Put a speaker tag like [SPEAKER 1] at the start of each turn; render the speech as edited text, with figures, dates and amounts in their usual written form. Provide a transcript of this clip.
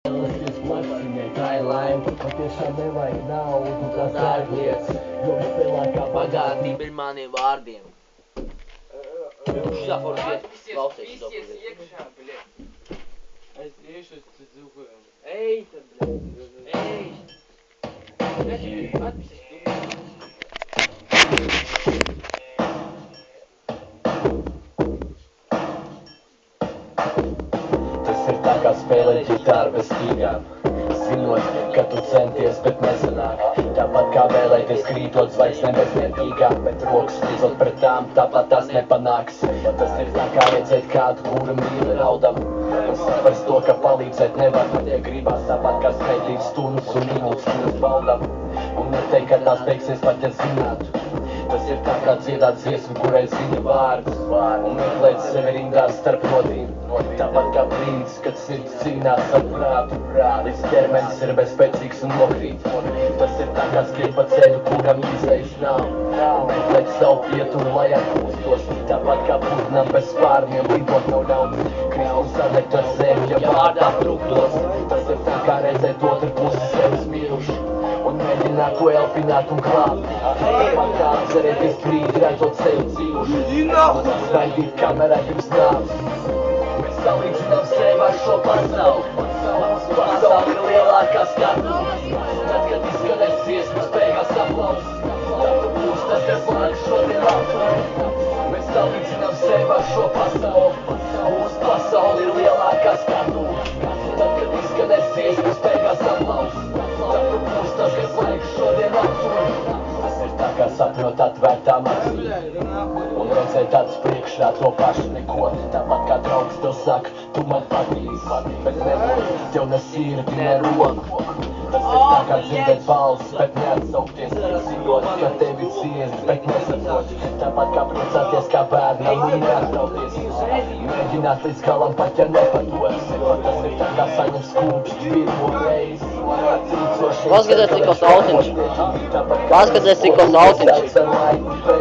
[SPEAKER 1] Tā ir laime, patiešām nevajag naudu, tās ārlietas, jo vislielākā bagātība ir maniem vārdiem. Šā forši klausies,
[SPEAKER 2] Пиздец, iekšā, блядь. Es iešu uz dzūkojam. Ej, tad, блядь. Ej. Atpisies,
[SPEAKER 1] Tas ir tā kā spēlēt ģitāru bez ķīgām. Zinot, ka tu centies, bet nesanāk. Tāpat kā vēlēties krītot zvaigznēm bezmērķīgāk, bet rokas līdzot pret tām, tāpat tās nepanāks. Tas ir tā kā redzēt kādu, kura mīli raudam. Un saprast to, ka palīdzēt nevar, bet ja gribās tāpat kā skaitīt stundas un minūtes, kuras baudam. Un neteikt, ka tās beigsies pat ja zinātu. Tas ir tā kā dziedāt dziesmu, kurai zina vārdus. Un meklēt sevi rindās starp notīm. Tāpat kā brīdis, kad sirds cīnās ar prātu. Līdz ķermenis ir bezspēcīgs un nokrīt. Tas ir tā kā skriet pa ceļu, kuram izējas nav. Un meklēt savu pieturu, lai atpūstos. Tāpat kā putnam bez spārniem lidot nav ļauts. Krist un sadegt ar zemi, ja vārdā truktos. Tas ir tā kā redzēt otru pusi sevis miruši. Un mēģināt to elpināt un glābt. Tāpat kā atcerēties brīdi, redzot sevi dzīvuši. Un svaidīt kamerā pirms nāves. Mēs salīdzinām sevi ar šo pasauli. Mūsu pasauli ir lielākā skatu. Tad, kad izskanēs dziesmas, beigās aplaus. Tad būs tas, kas man šodien aptur. Mēs salīdzinām sevi ar šo pasauli. Mūsu pasauli ir lielākā skatu. Tad, kad izskanēs dziesmas, beigās aplaus. Tad būs tas, kas man šodien aptur. Tas ir tā kā sapņot atvērtām acīm. Un redzēt acis priekšā to pašu neko. Tāpat kā draugs tev saka, tu man patīk. Bet nebūs, tev ne sirdi, ne roku. Tas ir tā kā dzirdēt balsis, bet neatsaukties. Zinot, ka tevi ciest, bet nesaprot. Tāpat kā priecāties kā bērnam un neatrauties. Mēģināt līdz galam pat ja nepadodas. Tas ir tā kā saņem skūpst pirmo reizi.
[SPEAKER 3] Paskatieties, cik uz autiņš. Paskatieties, cik uz autiņš.